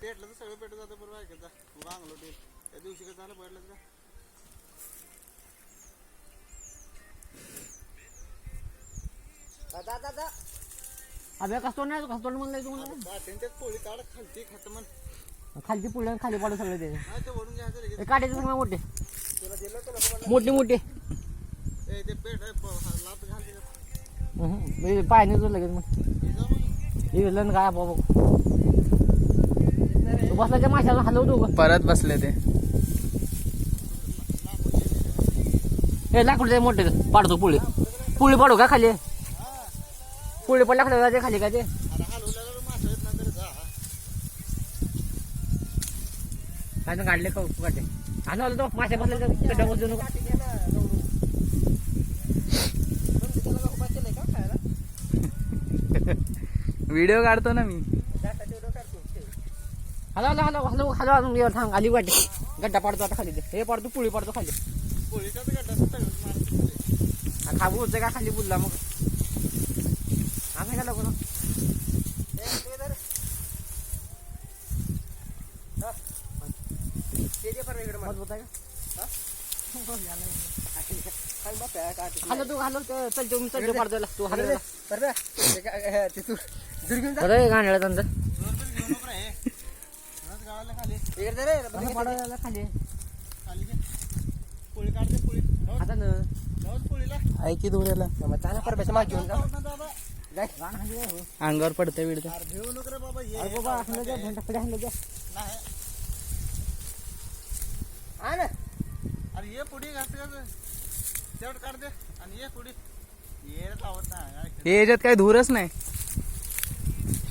पेटलं तर सगळं पेटत जातं बरोबर ऐकायचा तू अंगलो ते त्या दिवशी का झालं पडलं का अबे कसं नाही कसं म्हणलं तुम्हाला त्यात पोळी काढ खालती खात म्हण खालची पुढे खाली पाडू सगळे ते ते वरून घ्यायचं लगेच काढायचे सगळं मोठे तुला दिलं तुला मोठे मोठे ते पेट लात घाल पाय नाही लगेच मग हे लन काय बाबा तू बसल्याच्या माशाला हलवतो का परत बसले ते हे लाकडे मोठे पाडतो पुळी पुळी पाडू का खाली पुळी पडला खाली खाली का ते काय काढले का काढले आणलं तो मासे बसले डबल देऊ नका व्हिडिओ काढतो ना मी hello hello hello hello hello अजून ये थांब आली वाटे गड्डा पाडतो आता खाली हे पाडतो पुळी पाडतो खाली खाबू होतं का खाली बुडला मग आम्ही का लोक हॅलो तू हॅलो चल तू चल पाडतो तू हॅलो अरे गाण्याला तंत्र खाली पोळी काढते पोळी आता पोळीला ऐकी दूरला चांगला परत माग घेऊन जा अंगावर पडते विडते घेऊ नको रे बाबा ये अरे बाबा हल्लो द्या घंटा पुढे हल्लो द्या नाही हा ना अरे ये पुढे घास तेवढं काढ दे आणि ये पुढे ये लावत नाही हे याच्यात काही धूरच नाही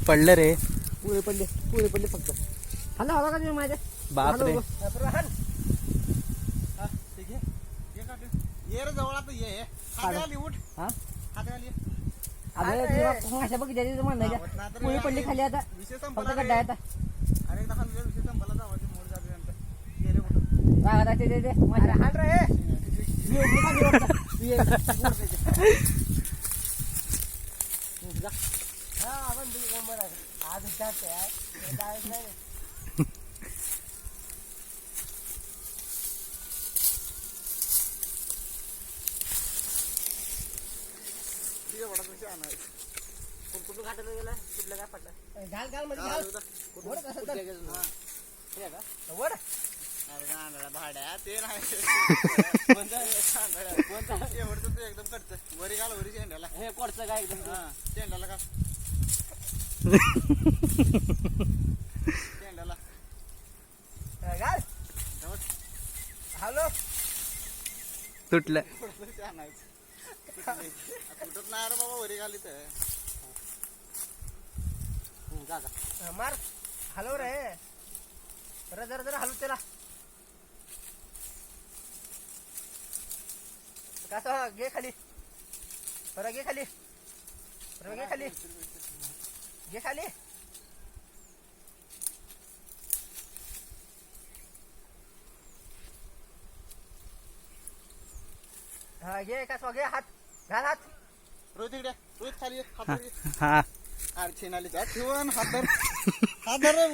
पडलं रे पुढे पडले फक्त हल्ला हवा का तुम्ही माझ्या बापरे ये रे जवळ आता ये हात आली उठ हा हात आली अरे माशा बघितल्या म्हणायच्या पुढे पडली खाली आता विषय फक्त संपला गड्डा आता अरे एकदा खाली विषय संपला जावायचे मोड जाते नंतर गेले कुठं रागा ते माझ्या हात रे आज जाते कुठं घाटाला गेला कुठलं काय पडलं घाल घाल मध्ये वड अरे गांडळा भाड्या ते नाही एवढं तू एकदम कडचं वरी घाल वरी शेंड्याला हे कोडचं काय एकदम हा शेंड्याला का शेंड्याला घाल हॅलो तुटलं कुठत नाही रे बाबा वरी घाली तर मार हॅलो रे जरा जरा हलू त्याला कसं घे खाली बरं घे खाली घे खाली घे खाली हा घे कसं घे हात घाल हात रोहित इकडे रोहित खाली हात हा अरे छेनाली ठेवून हात धर